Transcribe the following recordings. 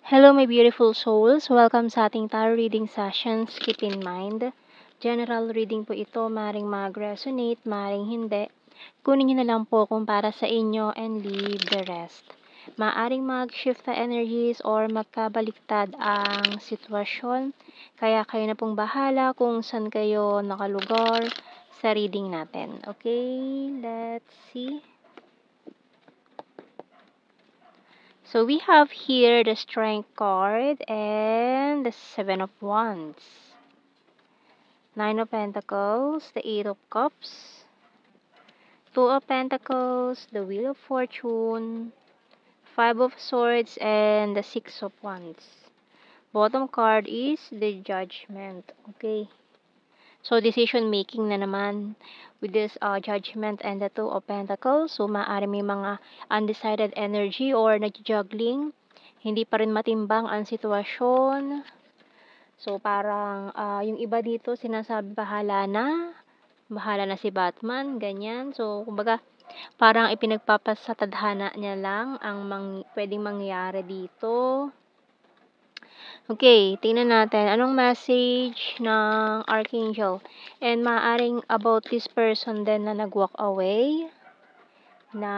Hello, my beautiful souls. Welcome sa ating tarot reading sessions. Keep in mind, general reading po ito. Maring mag-resonate, maring hindi. Kunin nyo na lang po kung para sa inyo and leave the rest. Maaring mag-shift na energies or magkabaliktad ang sitwasyon. Kaya kayo na pong bahala kung saan kayo nakalugar sa reading natin. Okay, let's see. So we have here the Strength card and the Seven of Wands. Nine of Pentacles, the Eight of Cups, Two of Pentacles, the Wheel of Fortune, Five of Swords, and the Six of Wands. Bottom card is the Judgment. Okay. So, decision making na naman with this Judgment and the Two of Pentacles. So, maaari may mga undecided energy or nag-juggling. Hindi pa rin matimbang ang sitwasyon. So, parang yung iba dito sinasabi bahala na si Batman, ganyan. So, kumbaga, parang ipinagpapasatadhana niya lang ang pwedeng mangyari dito. Okay, tingnan natin. Anong message ng Archangel? And maaaring about this person din na nag-walk away. Na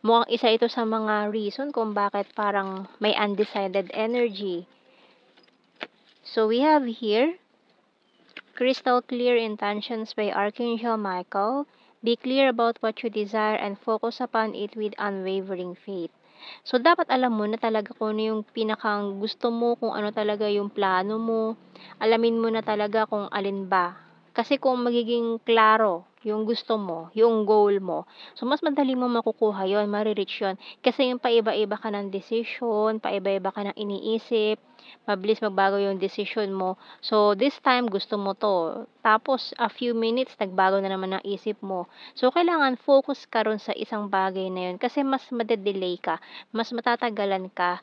mukhang isa ito sa mga reason kung bakit parang may undecided energy. So we have here, Crystal Clear Intentions by Archangel Michael. Be clear about what you desire and focus upon it with unwavering faith. So, dapat alam mo na talaga kung ano yung pinakang gusto mo, kung ano talaga yung plano mo. Alamin mo na talaga kung alin ba. Kasi kung magiging klaro yung gusto mo, yung goal mo, so mas madali mo makukuha yon, marireach yun. Kasi yung paiba-iba ka ng decision, paiba-iba ka ng iniisip, mabilis magbago yung decision mo. So, this time, gusto mo to. Tapos, a few minutes, nagbago na naman ang isip mo. So, kailangan focus ka ron sa isang bagay na yun. Kasi mas madedelay ka, mas matatagalan ka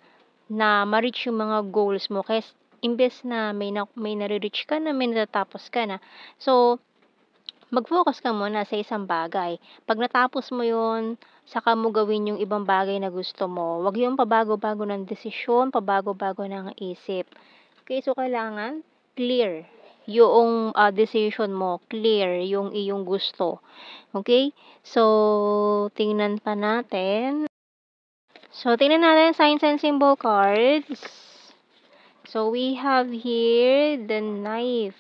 na ma-reach yung mga goals mo. Kaya, imbes na may nare-reach ka na, may natatapos ka na. So, mag-focus ka muna sa isang bagay. Pag natapos mo yun, saka mo gawin yung ibang bagay na gusto mo. Huwag yung pabago-bago ng desisyon, pabago-bago ng isip. Okay, so kailangan clear yung decision mo, clear yung iyong gusto. Okay? So, tingnan pa natin. So, tingnan natin signs and symbol cards. So, we have here the knife,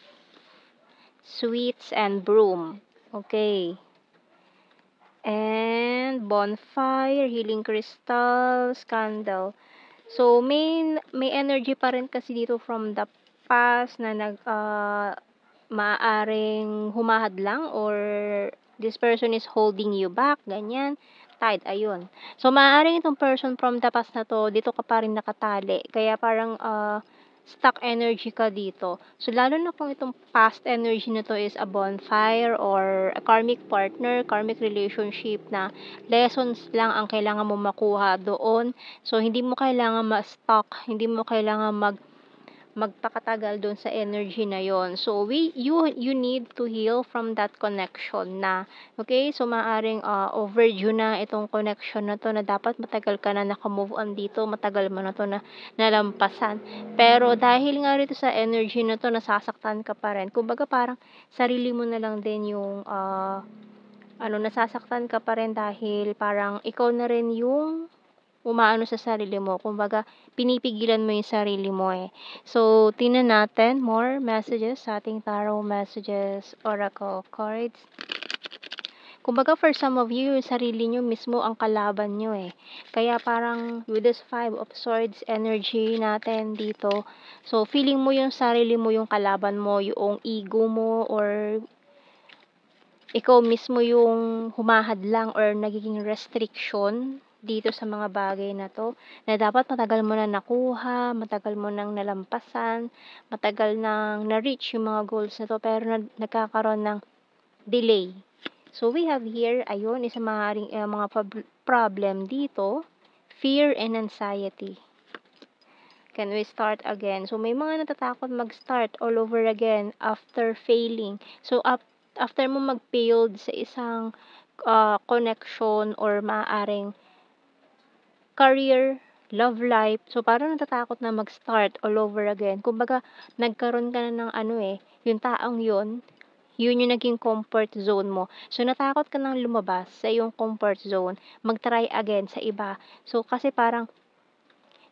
sweets, and broom. Okay. And bonfire, healing crystals, candle. So, may energy pa rin kasi dito from the past na maaaring humahadlang or this person is holding you back, ganyan. Tide, ayun. So, maaaring itong person from the past na to, dito ka pa rin nakatali. Kaya parang stuck energy ka dito. So, lalo na kung itong past energy na to is a bonfire or a karmic partner, karmic relationship na lessons lang ang kailangan mo makuha doon. So, hindi mo kailangan ma-stuck, hindi mo kailangan magpakatagal doon sa energy na yon. So, you need to heal from that connection na, okay? So, maaring overdue na itong connection na to na dapat matagal ka na nakamove on dito, matagal mo na to na nalampasan. Pero, dahil nga rito sa energy na to, nasasaktan ka pa rin. Kumbaga, parang sarili mo na lang din yung, nasasaktan ka pa rin dahil parang ikaw na rin yung umaano sa sarili mo. Kumbaga, pinipigilan mo yung sarili mo eh. So, tingnan natin more messages sa ating tarot messages oracle cards. Kumbaga, for some of you, yung sarili nyo mismo ang kalaban nyo eh. Kaya parang with this Five of Swords energy natin dito, so feeling mo yung sarili mo yung kalaban mo, yung ego mo, or ikaw mismo yung humahadlang or nagiging restriction dito sa mga bagay na to, na dapat matagal mo na nakuha, matagal mo nang nalampasan, matagal nang na-reach yung mga goals na to, pero nagkakaroon ng delay. So, we have here, ayun, isa mga problem dito, fear and anxiety. Can we start again? So, may mga natatakot mag-start all over again after failing. So, after mo mag-failed sa isang connection or maaaring career, love life. So, parang natatakot na mag-start all over again. Kumbaga, nagkaroon ka na ng yung taong yun yung naging comfort zone mo. So, natakot ka nang lumabas sa iyong comfort zone, mag-try again sa iba. So, kasi parang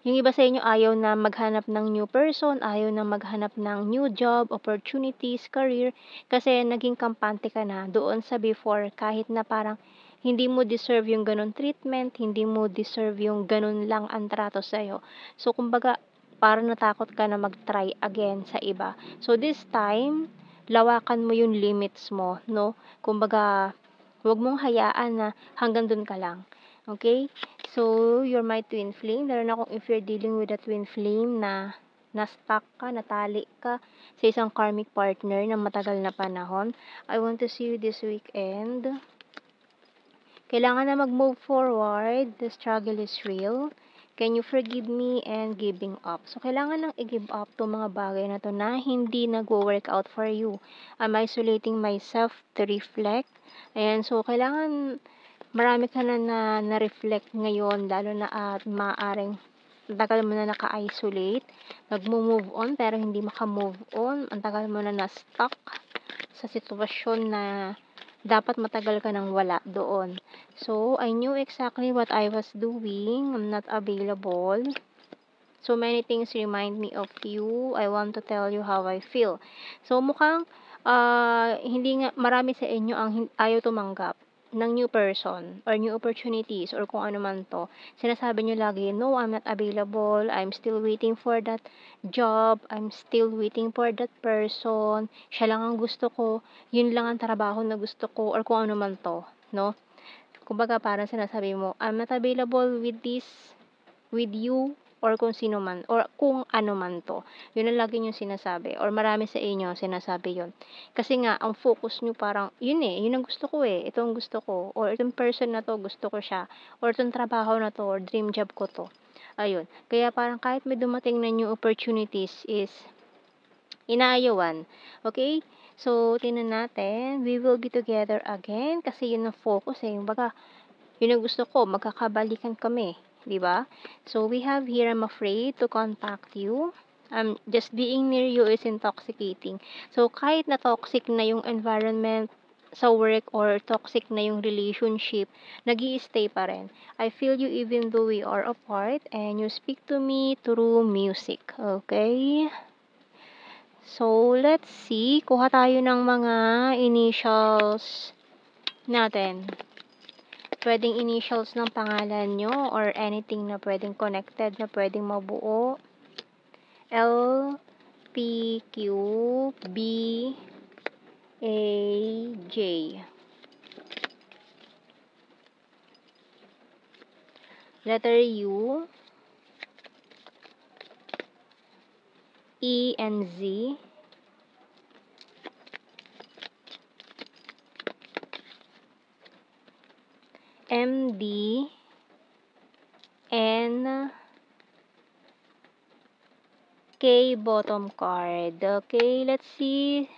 yung iba sa inyo ayaw na maghanap ng new person, ayaw na maghanap ng new job, opportunities, career, kasi naging kampante ka na doon sa before kahit na parang hindi mo deserve yung ganun treatment, hindi mo deserve yung ganun lang ang trato sa'yo. So, kumbaga, parang natakot ka na mag-try again sa iba. So, this time, lawakan mo yung limits mo, no? Kumbaga, huwag mong hayaan na hanggang dun ka lang. Okay? So, you're my twin flame. Lalo na kung if you're dealing with a twin flame na na-stuck ka, natali ka sa isang karmic partner na matagal na panahon. I want to see you this weekend. Kailangan na mag-move forward. The struggle is real. Can you forgive me and giving up? So, kailangan nang i-give up to mga bagay na to na hindi nag-work out for you. I'm isolating myself to reflect. Ayan, so, kailangan marami ka na-reflect ngayon, lalo na at maaaring tagal mo na naka-isolate, nagmo-move on pero hindi maka-move on, ang tagal mo na na-stuck sa sitwasyon na dapat matagal ka nang wala doon. So, I knew exactly what I was doing. I'm not available. So many things remind me of you. I want to tell you how I feel. So, mukhang hindi nga marami sa inyo ang ayaw tumanggap ng new person or new opportunities or kung ano man 'to. Sinasabi niyo lagi, "No, I'm not available. I'm still waiting for that job. I'm still waiting for that person. Siya lang ang gusto ko. Yun lang ang trabaho na gusto ko," or kung ano man 'to, 'no? Kumbaga parang sinasabi mo, "I'm not available with this, with you," or kung sino man or kung ano man 'to. Yun ang lagi niyong sinasabi or marami sa inyo sinasabi yun. Kasi nga ang focus niyo parang yun, yun ang gusto ko, ito ang gusto ko or itong person na 'to gusto ko siya or itong trabaho na 'to or dream job ko 'to. Ayun, kaya parang kahit may dumating na new opportunities is inaayawan, okay? So, tingnan natin, we will be together again kasi yun ang focus, kumbaga yun ang gusto ko, magkakabalikan kami, 'di ba? So, we have here, I'm afraid to contact you. Just being near you is intoxicating. So, kahit na toxic na yung environment sa work or toxic na yung relationship, nag-i-stay pa rin. I feel you even though we are apart and you speak to me through music. Okay? So, let's see. Kuha tayo ng mga initials natin. Pwedeng initials ng pangalan nyo or anything na pwedeng connected na pwedeng mabuo. L, P, Q, B, A, J. Letter U, E, and Z. M, D, N, K, bottom card. Okay, let's see.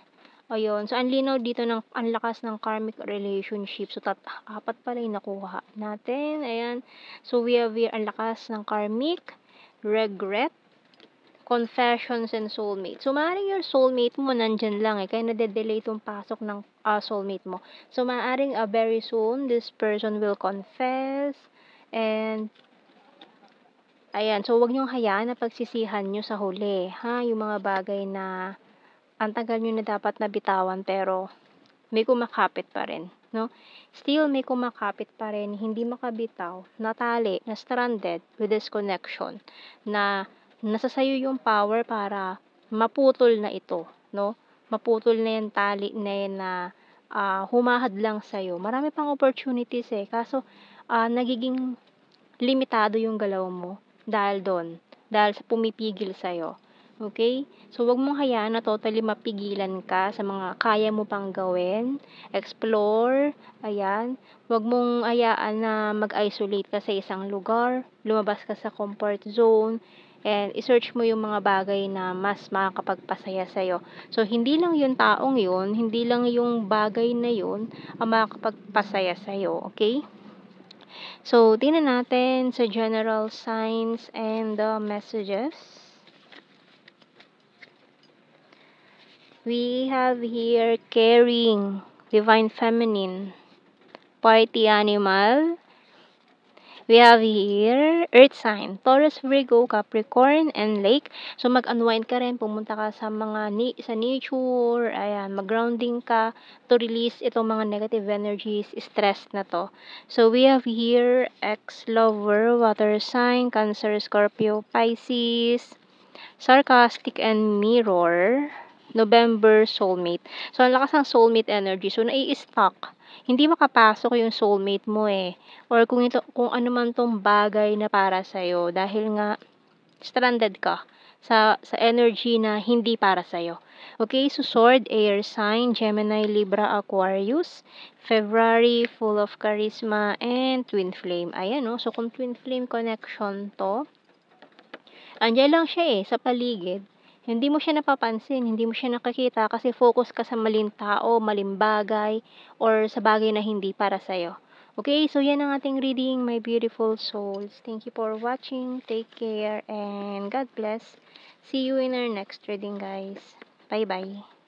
Ayun. So, ang linaw dito ng ang lakas ng karmic relationship. So, apat pala yung nakuha natin. Ayan. So, we have here ang lakas ng karmic, regret, confessions, and soulmate. So, maaaring your soulmate mo nandyan lang kaya nade-delay itong pasok ng soulmate mo. So, maaaring very soon, this person will confess and ayan. So, wag niyong hayaan na pagsisihan niyo sa huli, ha? Yung mga bagay na ang tagal niyo na dapat nabitawan pero may kumakapit pa rin, no? Still may kumakapit pa rin, hindi makabitaw, natali, na-stranded with this connection na nasa sayo yung power para maputol na ito, no? Maputol na yung tali na yun na humahadlang sa'yo. Marami pang opportunities kaso nagiging limitado yung galaw mo dahil doon, dahil sa pumipigil sa'yo. Okay? So, wag mong hayaan na totally mapigilan ka sa mga kaya mo pang gawin. Explore. Ayan. Wag mong hayaan na mag-isolate ka sa isang lugar. Lumabas ka sa comfort zone. And i-search mo yung mga bagay na mas makakapagpasaya sa'yo. So, hindi lang yung taong yun, hindi lang yung bagay na yun ang makakapagpasaya sa'yo. Okay? So, tingnan natin sa general signs and the messages. We have here caring, divine feminine, party animal. We have here earth sign, Taurus, Virgo, Capricorn, and lake. So mag-unwind ka rin, pumunta ka sa mga sa nature, ayan, mag-grounding ka to release itong mga negative energies, stress na to. So we have here ex-lover, water sign, Cancer, Scorpio, Pisces, sarcastic and mirror, November, soulmate. So, ang lakas ng soulmate energy. So, nai-stuck. Hindi makapasok yung soulmate mo eh. Or kung ano man tong bagay na para sa'yo. Dahil nga, stranded ka sa energy na hindi para sa'yo. Okay, so sword, air sign, Gemini, Libra, Aquarius. February, full of charisma and twin flame. Ayan, no? So, kung twin flame connection to, andiyan lang siya sa paligid. Hindi mo siya napapansin, hindi mo siya nakakita kasi focus ka sa maling tao, maling bagay, or sa bagay na hindi para sa'yo. Okay, so yan ang ating reading, my beautiful souls. Thank you for watching. Take care and God bless. See you in our next reading, guys. Bye-bye.